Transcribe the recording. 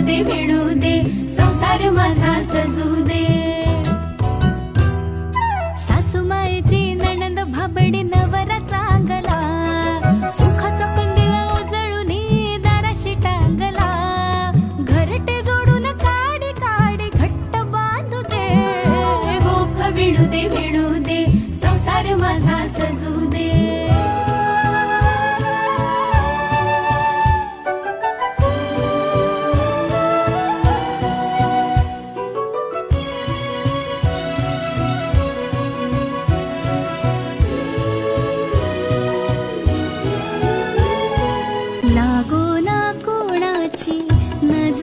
दे मिळू दे, संसार माझा सजू दे. सासूमायेची नणंद भाबडी